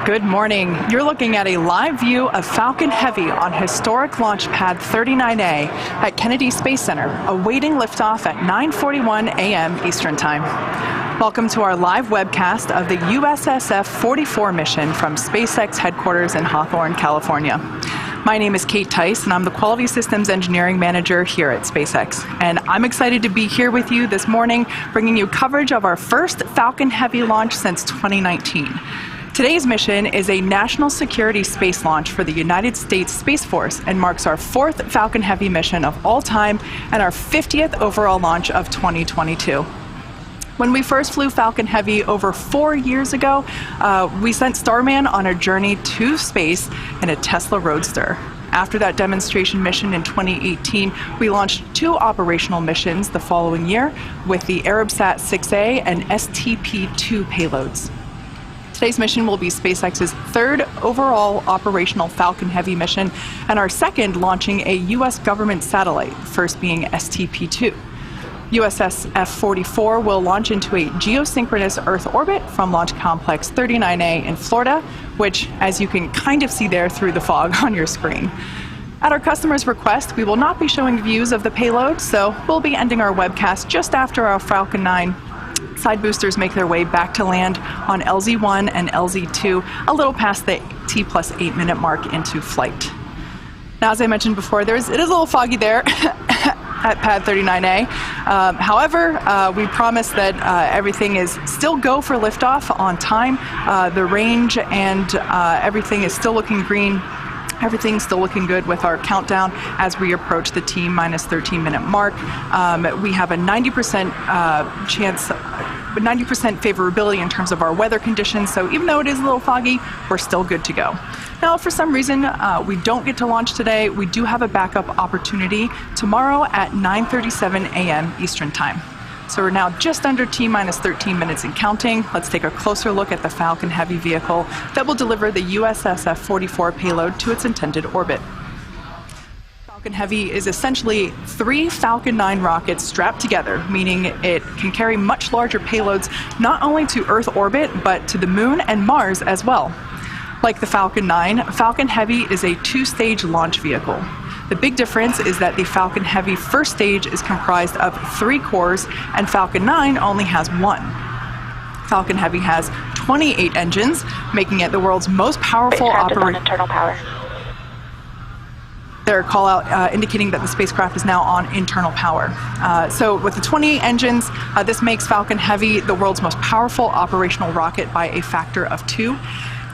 Good morning. You're looking at a live view of Falcon Heavy on historic launch pad 39A at Kennedy Space Center, awaiting liftoff at 9:41 a.m. Eastern Time. Welcome to our live webcast of the USSF 44 mission from SpaceX headquarters in Hawthorne, California. My name is Kate Tice, and I'm the Quality Systems Engineering Manager here at SpaceX. And I'm excited to be here with you this morning, bringing you coverage of our first Falcon Heavy launch since 2019. Today's mission is a national security space launch for the United States Space Force and marks our fourth Falcon Heavy mission of all time and our 50th overall launch of 2022. When we first flew Falcon Heavy over 4 years ago, we sent Starman on a journey to space in a Tesla Roadster. After that demonstration mission in 2018, we launched 2 operational missions the following year with the Arabsat 6A and STP-2 payloads. Today's mission will be SpaceX's third overall operational Falcon Heavy mission and our second launching a U.S. government satellite, first being STP-2. USSF 44 will launch into a geosynchronous Earth orbit from Launch Complex 39A in Florida, which, as you can kind of see there through the fog on your screen. At our customer's request, we will not be showing views of the payload, so we'll be ending our webcast just after our Falcon 9 side boosters make their way back to land on LZ-1 and LZ-2, a little past the T+8 minute mark into flight. Now, as I mentioned before, it is a little foggy there at pad 39A. However, we promise that everything is still go for liftoff on time. The range and everything is still looking green. Everything's still looking good with our countdown as we approach the T-13 minute mark. We have a 90% chance, 90% favorability in terms of our weather conditions, so even though it is a little foggy, we're still good to go. Now, if for some reason we don't get to launch today, we do have a backup opportunity tomorrow at 9:37 a.m. Eastern Time. So we're now just under T-13 minutes and counting. Let's take a closer look at the Falcon Heavy vehicle that will deliver the USSF 44 payload to its intended orbit. Falcon Heavy is essentially 3 Falcon 9 rockets strapped together, meaning it can carry much larger payloads not only to Earth orbit, but to the Moon and Mars as well. Like the Falcon 9, Falcon Heavy is a 2-stage launch vehicle. The big difference is that the Falcon Heavy first stage is comprised of 3 cores, and Falcon 9 only has 1. Falcon Heavy has 28 engines, making it the world's most powerful operating. Internal power. Their call out indicating that the spacecraft is now on internal power. So with the 28 engines, this makes Falcon Heavy the world's most powerful operational rocket by a factor of 2.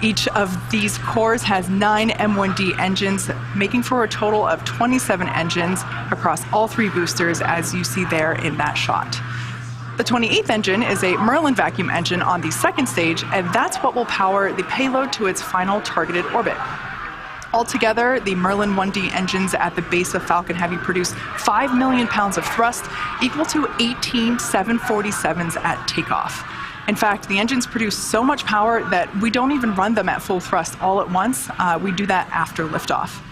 Each of these cores has 9 M1D engines, making for a total of 27 engines across all 3 boosters, as you see there in that shot. The 28th engine is a Merlin vacuum engine on the second stage, and that's what will power the payload to its final targeted orbit. Altogether, the Merlin 1D engines at the base of Falcon Heavy produce 5 million pounds of thrust, equal to 18 747s at takeoff. In fact, the engines produce so much power that we don't even run them at full thrust all at once. We do that after liftoff.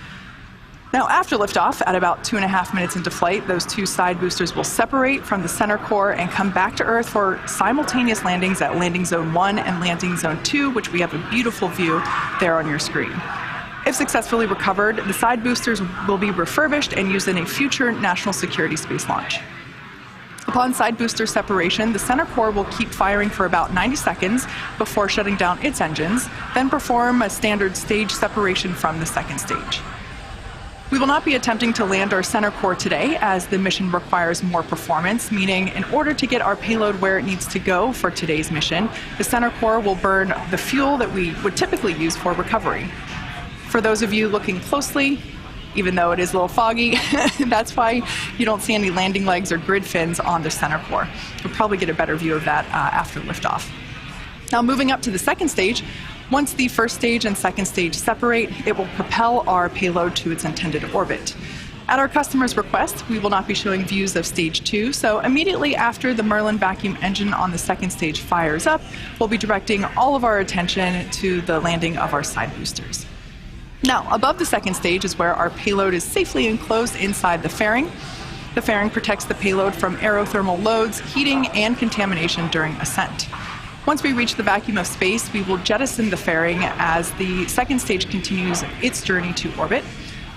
Now, after liftoff, at about 2.5 minutes into flight, those 2 side boosters will separate from the center core and come back to Earth for simultaneous landings at Landing Zone 1 and Landing Zone 2, which we have a beautiful view there on your screen. If successfully recovered, the side boosters will be refurbished and used in a future national security space launch. Upon side booster separation, the center core will keep firing for about 90 seconds before shutting down its engines, then perform a standard stage separation from the second stage. We will not be attempting to land our center core today, as the mission requires more performance, meaning in order to get our payload where it needs to go for today's mission, the center core will burn the fuel that we would typically use for recovery. For those of you looking closely, even though it is a little foggy, that's why you don't see any landing legs or grid fins on the center core. You'll probably get a better view of that after liftoff. Now, moving up to the second stage, once the first stage and second stage separate, it will propel our payload to its intended orbit. At our customer's request, we will not be showing views of stage 2, so immediately after the Merlin vacuum engine on the second stage fires up, we'll be directing all of our attention to the landing of our side boosters. Now, above the second stage is where our payload is safely enclosed inside the fairing. The fairing protects the payload from aerothermal loads, heating, and contamination during ascent. Once we reach the vacuum of space, we will jettison the fairing as the second stage continues its journey to orbit.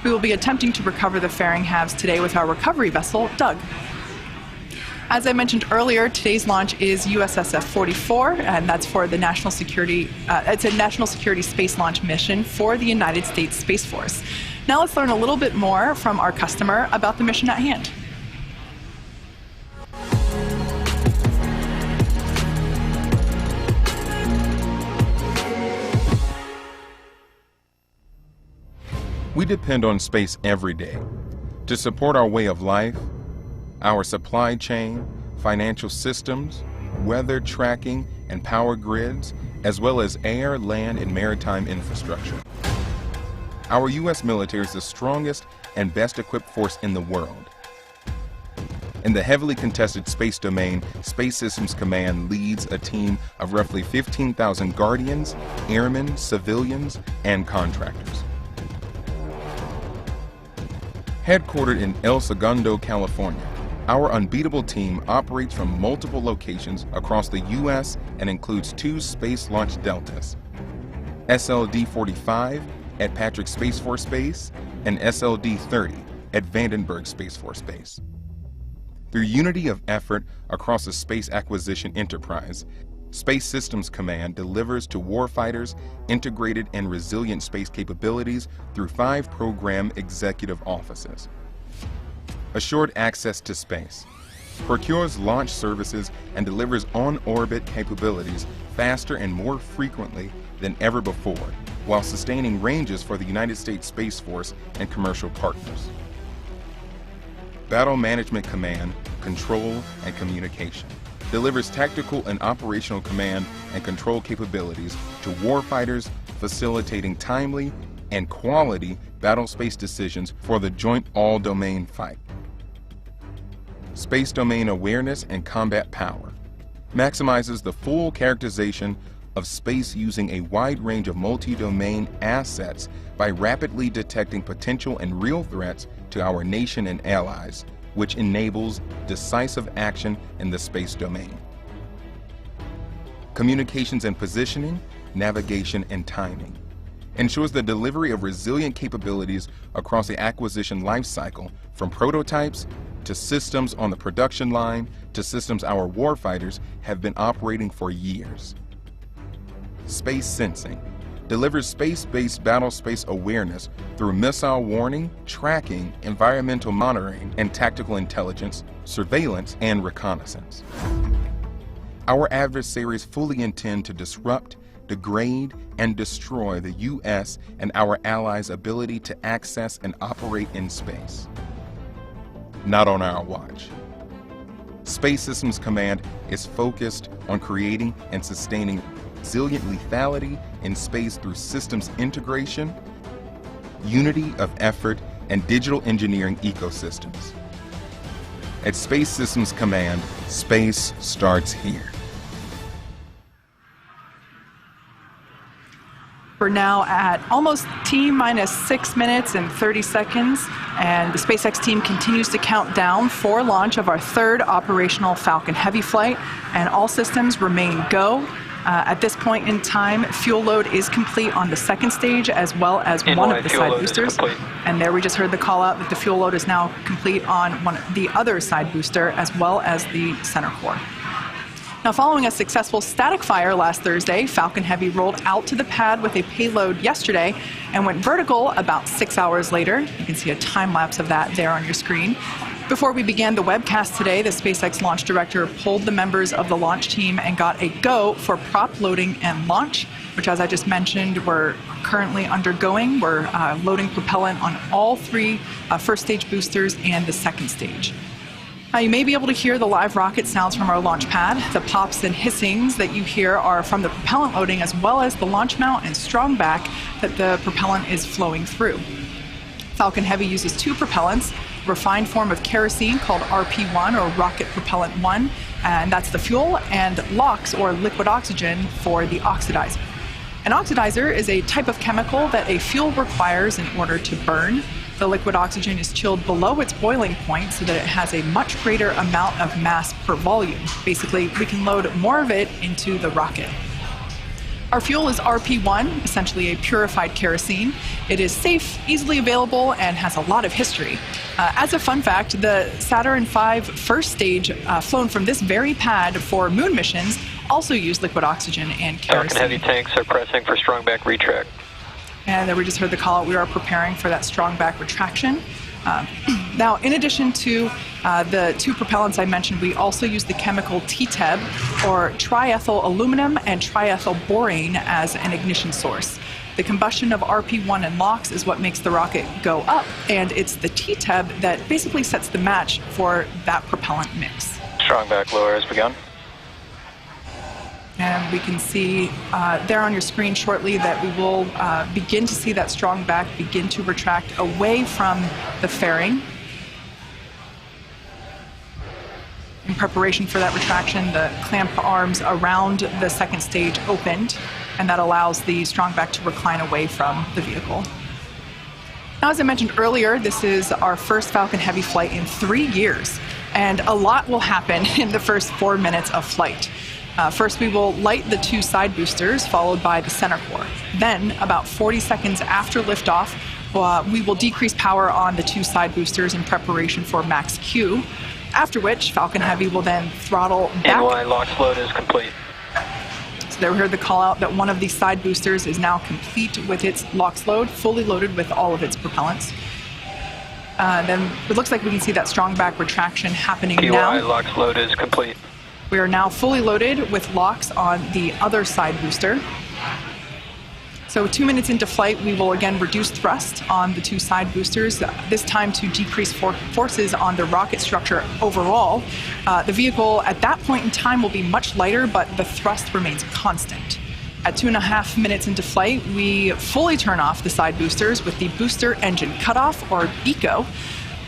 We will be attempting to recover the fairing halves today with our recovery vessel, Doug. As I mentioned earlier, today's launch is USSF 44, and that's for the National Security, it's a National Security Space Launch mission for the United States Space Force. Now let's learn a little bit more from our customer about the mission at hand. We depend on space every day to support our way of life, our supply chain, financial systems, weather tracking, and power grids, as well as air, land, and maritime infrastructure. Our U.S. military is the strongest and best equipped force in the world. In the heavily contested space domain, Space Systems Command leads a team of roughly 15,000 guardians, airmen, civilians, and contractors. Headquartered in El Segundo, California, our unbeatable team operates from multiple locations across the U.S. and includes 2 space launch deltas, SLD-45 at Patrick Space Force Base and SLD-30 at Vandenberg Space Force Base. Through unity of effort across the space acquisition enterprise, Space Systems Command delivers to warfighters integrated and resilient space capabilities through 5 program executive offices. Assured access to space, procures launch services and delivers on-orbit capabilities faster and more frequently than ever before, while sustaining ranges for the United States Space Force and commercial partners. Battle Management Command, Control and Communication delivers tactical and operational command and control capabilities to warfighters, facilitating timely and quality battle space decisions for the joint all-domain fight. Space domain awareness and combat power maximizes the full characterization of space using a wide range of multi-domain assets by rapidly detecting potential and real threats to our nation and allies, which enables decisive action in the space domain. Communications and positioning, navigation and timing ensures the delivery of resilient capabilities across the acquisition lifecycle, from prototypes to systems on the production line to systems our warfighters have been operating for years. Space sensing delivers space-based battle space awareness through missile warning, tracking, environmental monitoring, and tactical intelligence, surveillance, and reconnaissance. Our adversaries fully intend to disrupt, degrade, and destroy the U.S. and our allies' ability to access and operate in space. Not on our watch. Space Systems Command is focused on creating and sustaining resilient lethality in space through systems integration, unity of effort, and digital engineering ecosystems. At Space Systems Command, space starts here. We're now at almost T-minus 6 minutes and 30 seconds, and the SpaceX team continues to count down for launch of our 3rd operational Falcon Heavy flight, and all systems remain go. At this point in time, fuel load is complete on the 2nd stage as well as one of the side boosters. And there we just heard the call out that the fuel load is now complete on the other side booster as well as the center core. Now, following a successful static fire last Thursday, Falcon Heavy rolled out to the pad with a payload yesterday and went vertical about 6 hours later. You can see a time lapse of that there on your screen. Before we began the webcast today, the SpaceX launch director pulled the members of the launch team and got a go for prop loading and launch, which, as I just mentioned, we're currently undergoing. We're loading propellant on all 3 first stage boosters and the 2nd stage. Now, you may be able to hear the live rocket sounds from our launch pad. The pops and hissings that you hear are from the propellant loading, as well as the launch mount and strong back that the propellant is flowing through. Falcon Heavy uses 2 propellants, a refined form of kerosene called RP1, or Rocket Propellant 1, and that's the fuel, and LOX, or liquid oxygen, for the oxidizer. An oxidizer is a type of chemical that a fuel requires in order to burn. The liquid oxygen is chilled below its boiling point so that it has a much greater amount of mass per volume. Basically, we can load more of it into the rocket. Our fuel is RP1, essentially a purified kerosene. It is safe, easily available, and has a lot of history. As a fun fact, the Saturn V first stage flown from this very pad for moon missions also used liquid oxygen and kerosene. Falcon Heavy tanks are pressing for strong back retract. And then we just heard the call out. We are preparing for that strong back retraction. Now, in addition to the two propellants I mentioned, we also use the chemical TTEB, or triethyl aluminum and triethyl borane, as an ignition source. The combustion of RP1 and LOX is what makes the rocket go up, and it's the TTEB that basically sets the match for that propellant mix. Strong back lower has begun. And we can see there on your screen shortly that we will begin to see that strong back begin to retract away from the fairing. In preparation for that retraction, the clamp arms around the second stage opened, and that allows the strong back to recline away from the vehicle. Now, as I mentioned earlier, this is our first Falcon Heavy flight in 3 years, and a lot will happen in the first 4 minutes of flight. First, we will light the two side boosters, followed by the center core. Then, about 40 seconds after liftoff, we will decrease power on the two side boosters in preparation for max Q, after which Falcon Heavy will then throttle back. NY LOX load is complete. So there we heard the call out that one of these side boosters is now complete with its LOX load, fully loaded with all of its propellants. Then it looks like we can see that strong back retraction happening now. NY LOX load is complete. We are now fully loaded with LOX on the other side booster. So 2 minutes into flight, we will again reduce thrust on the two side boosters, this time to decrease forces on the rocket structure overall. The vehicle at that point in time will be much lighter, but the thrust remains constant. At 2.5 minutes into flight, we fully turn off the side boosters with the booster engine cutoff, or BECO.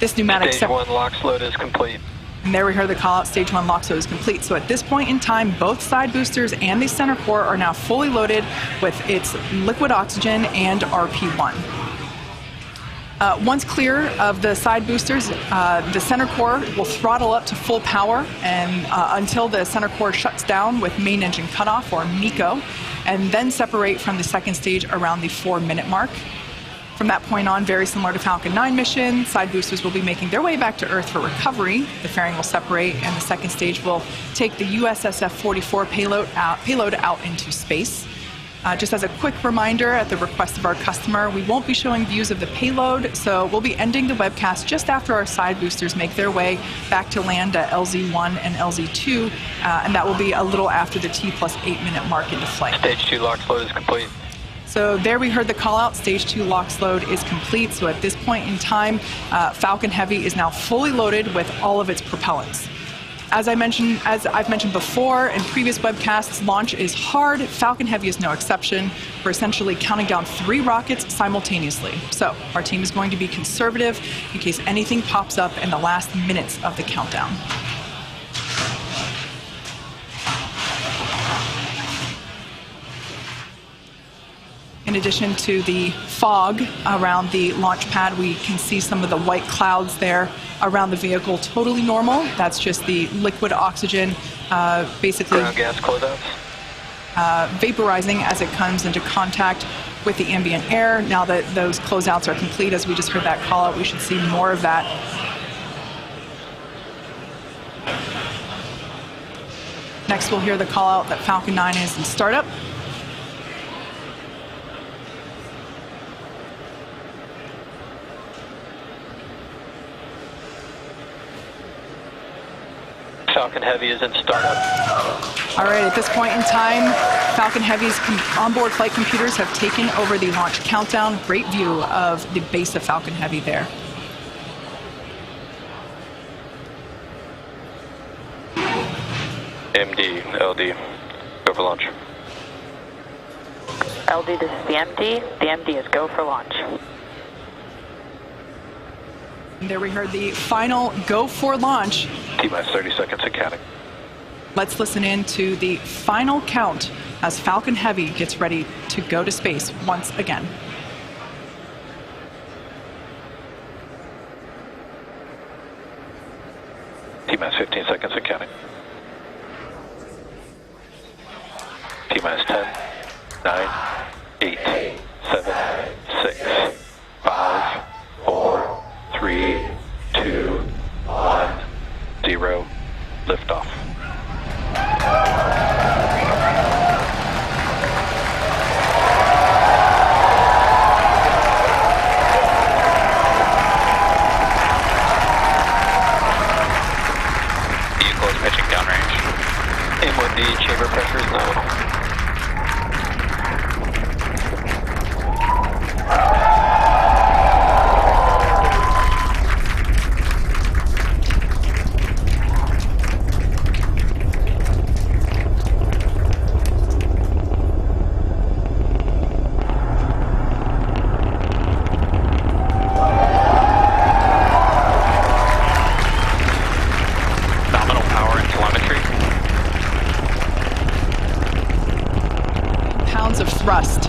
This pneumatic Stage 1 LOX load is complete. And there we heard the call out, stage 1 LOX load is complete. So at this point in time, both side boosters and the center core are now fully loaded with its liquid oxygen and RP1. Once clear of the side boosters, the center core will throttle up to full power and until the center core shuts down with main engine cutoff, or MECO, and then separate from the second stage around the 4-minute mark. From that point on, very similar to Falcon 9 mission, side boosters will be making their way back to Earth for recovery. The fairing will separate, and the second stage will take the USSF-44 payload out into space. Just as a quick reminder, at the request of our customer, we won't be showing views of the payload, so we'll be ending the webcast just after our side boosters make their way back to land at LZ1 and LZ2, and that will be a little after the T+8-minute mark into flight. Stage 2 LOX load is complete. So there we heard the call out, stage 2 LOX load is complete. So at this point in time, Falcon Heavy is now fully loaded with all of its propellants. As I've mentioned before in previous webcasts, launch is hard. Falcon Heavy is no exception. We're essentially counting down 3 rockets simultaneously. So our team is going to be conservative in case anything pops up in the last minutes of the countdown. In addition to the fog around the launch pad, we can see some of the white clouds there around the vehicle. Totally normal. That's just the liquid oxygen basically ground gas closeouts. Vaporizing as it comes into contact with the ambient air. Now that those closeouts are complete, as we just heard that call out, we should see more of that. Next, we'll hear the call out that Falcon 9 is in startup. Falcon Heavy is in startup. All right, at this point in time, Falcon Heavy's onboard flight computers have taken over the launch countdown. Great view of the base of Falcon Heavy there. MD, LD, go for launch. LD, this is the MD. The MD is go for launch. And there we heard the final go for launch. T-minus 30 seconds and counting. Let's listen in to the final count as Falcon Heavy gets ready to go to space once again. T-minus 15 seconds and counting. T-minus 10, 9, 8, 7, 6, 5, 4, 3, 2, 1, 0. Liftoff. Vehicle is pitching downrange. M1D chamber pressure is nominal. Nominal power and telemetry. Pounds of thrust.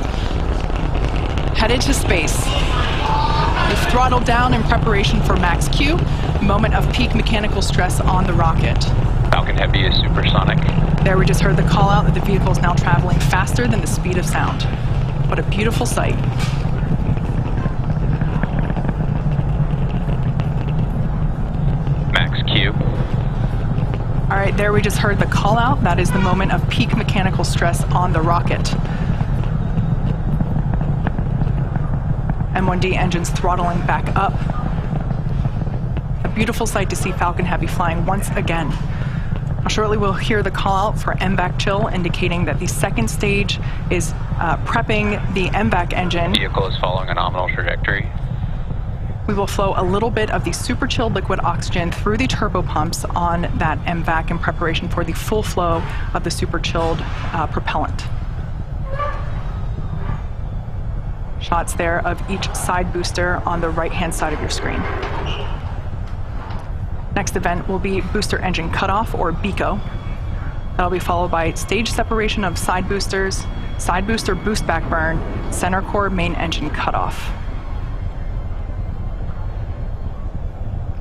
Headed to space. We've throttled down in preparation for max Q, moment of peak mechanical stress on the rocket. Falcon Heavy is supersonic. There we just heard the call out that the vehicle is now traveling faster than the speed of sound. What a beautiful sight. Max Q. All right, there we just heard the call out. That is the moment of peak mechanical stress on the rocket. M1D engines throttling back up. A beautiful sight to see Falcon Heavy flying once again. Shortly we'll hear the call out for MVAC chill, indicating that the second stage is prepping the MVAC engine. Vehicle is following a nominal trajectory. We will flow a little bit of the super chilled liquid oxygen through the turbo pumps on that MVAC in preparation for the full flow of the super chilled propellant. Shots there of each side booster on the right-hand side of your screen. Next event will be booster engine cutoff, or BECO. That'll be followed by stage separation of side boosters, side booster boost back burn, center core main engine cutoff.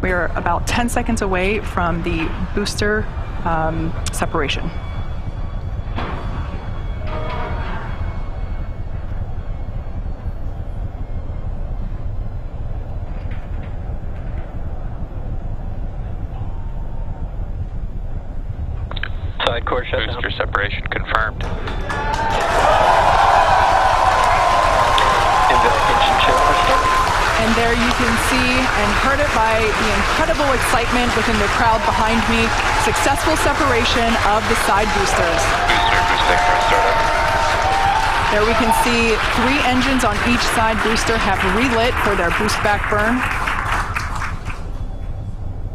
We are about 10 seconds away from the booster separation. Side core shutdown. Booster separation confirmed. MVAC engine chill for start. And there you can see and heard it by the incredible excitement within the crowd behind me. Successful separation of the side boosters. Booster boosting for startup. There we can see 3 engines on each side booster have relit for their boost back burn.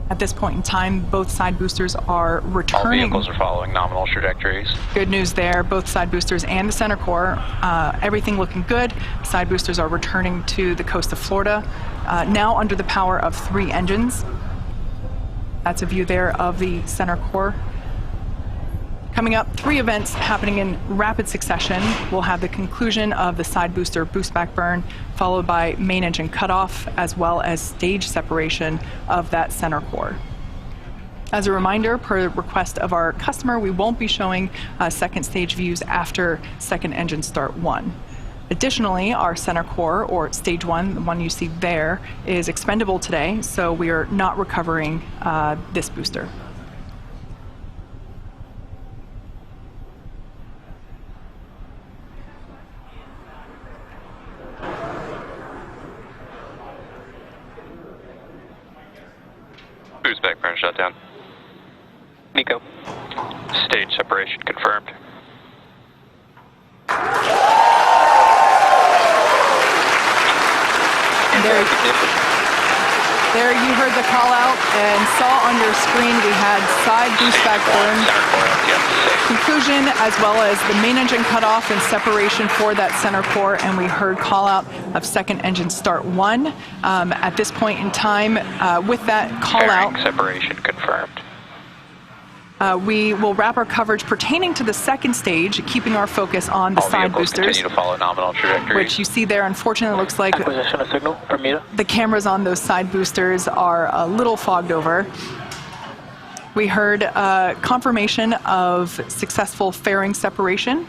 At this point in time, both side boosters are All returning. vehicles are following nominal trajectories. Good news there, both side boosters and the center core, everything looking good. Side boosters are returning to the coast of Florida, now under the power of 3 engines. That's a view there of the center core. Coming up, 3 events happening in rapid succession. We'll have the conclusion of the side booster boost back burn, followed by main engine cutoff, as well as stage separation of that center core. As a reminder, per request of our customer, we won't be showing second stage views after second engine start 1. Additionally, our center core, or stage 1, the one you see there, is expendable today, so we are not recovering this booster. Boost back burn shutdown. Nico. Stage separation confirmed. There you heard the call out and saw on your screen we had side boost back burn conclusion, as well as the main engine cutoff and separation for that center core, and we heard call out of second engine start 1. At this point in time, with that call out, Separation confirmed. we will wrap our coverage pertaining to the second stage, keeping our focus on the All side vehicles boosters, continue to follow nominal trajectory. which you see there. Unfortunately, looks like Acquisition of signal, Bermuda. the cameras on those side boosters are a little fogged over. We heard confirmation of successful fairing separation.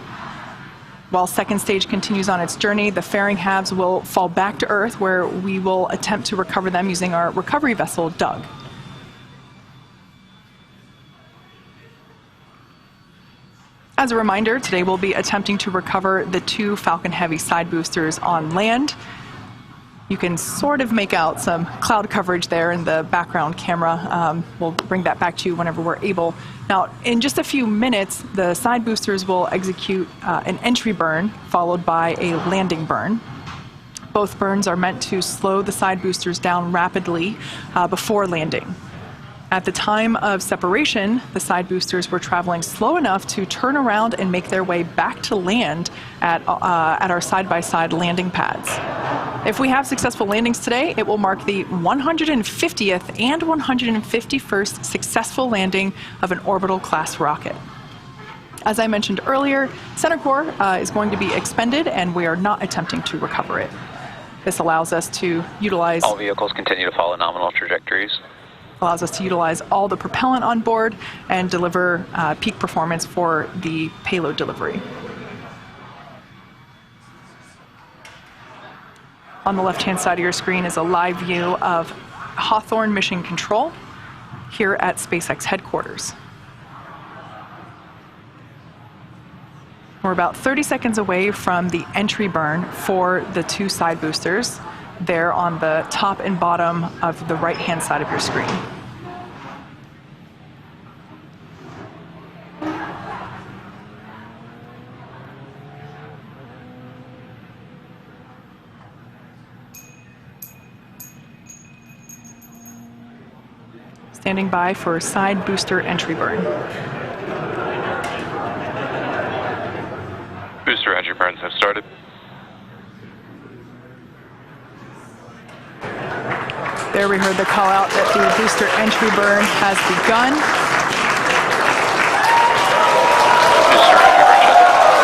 While second stage continues on its journey, the fairing halves will fall back to Earth, where we will attempt to recover them using our recovery vessel, Doug. As a reminder, today we'll be attempting to recover the 2 Falcon Heavy side boosters on land. You can sort of make out some cloud coverage there in the background camera. We'll bring that back to you whenever we're able. Now, in just a few minutes, the side boosters will execute an entry burn followed by a landing burn. Both burns are meant to slow the side boosters down rapidly before landing. At the time of separation, the side boosters were traveling slow enough to turn around and make their way back to land at our side-by-side landing pads. If we have successful landings today, it will mark the 150th and 151st successful landing of an orbital class rocket. As I mentioned earlier, center core is going to be expended, and we are not attempting to recover it. This allows us to utilize... All vehicles continue to follow nominal trajectories. Allows us to utilize all the propellant on board and deliver peak performance for the payload delivery. On the left-hand side of your screen is a live view of Hawthorne Mission Control here at SpaceX headquarters. We're about 30 seconds away from the entry burn for the 2 side boosters. There on the top and bottom of the right-hand side of your screen. Standing by for side booster entry burn. Booster entry burns have started. There we heard the call out that the booster entry burn has begun. Booster entry burn shut down.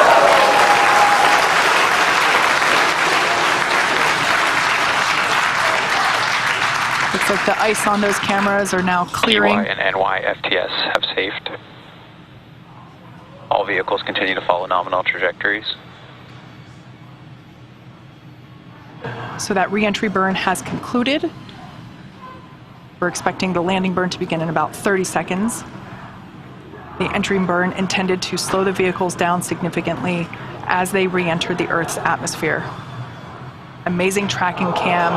Looks like the ice on those cameras are now clearing. EY and NY FTS have safed. All vehicles continue to follow nominal trajectories. So that re-entry burn has concluded. We're expecting the landing burn to begin in about 30 seconds. The entry burn intended to slow the vehicles down significantly as they re-enter the Earth's atmosphere. Amazing tracking cam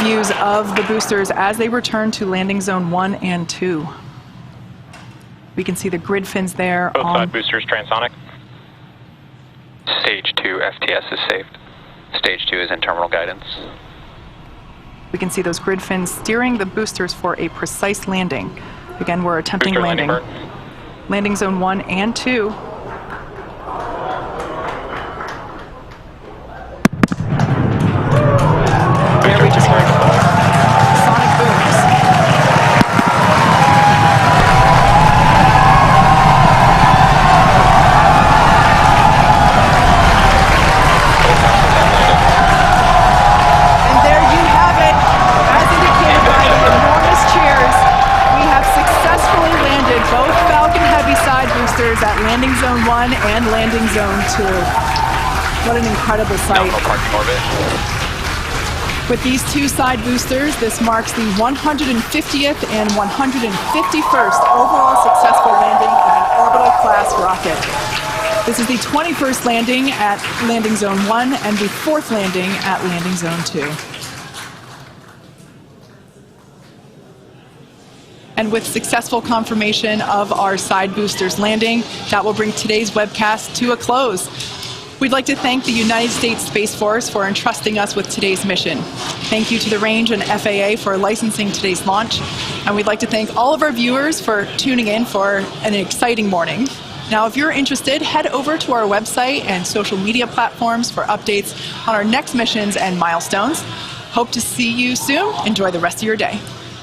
views of the boosters as they return to landing zone 1 and 2. We can see the grid fins there. Both side boosters transonic. Stage 2 FTS is saved. Stage 2 is in terminal guidance. We can see those grid fins steering the boosters for a precise landing. Again, we're attempting Booster landing. Landing zone 1 and 2. There we just heard sonic booms. And there you have it. As indicated by the enormous cheers, we have successfully landed both Falcon Heavy side boosters at landing zone 1 and landing zone 2. What an incredible sight. Nominal parking orbit. With these 2 side boosters, this marks the 150th and 151st overall successful landing of an orbital class rocket. This is the 21st landing at landing zone 1 and the 4th landing at landing zone 2. And with successful confirmation of our side boosters landing, that will bring today's webcast to a close. We'd like to thank the United States Space Force for entrusting us with today's mission. Thank you to the Range and FAA for licensing today's launch. And we'd like to thank all of our viewers for tuning in for an exciting morning. Now, if you're interested, head over to our website and social media platforms for updates on our next missions and milestones. Hope to see you soon. Enjoy the rest of your day.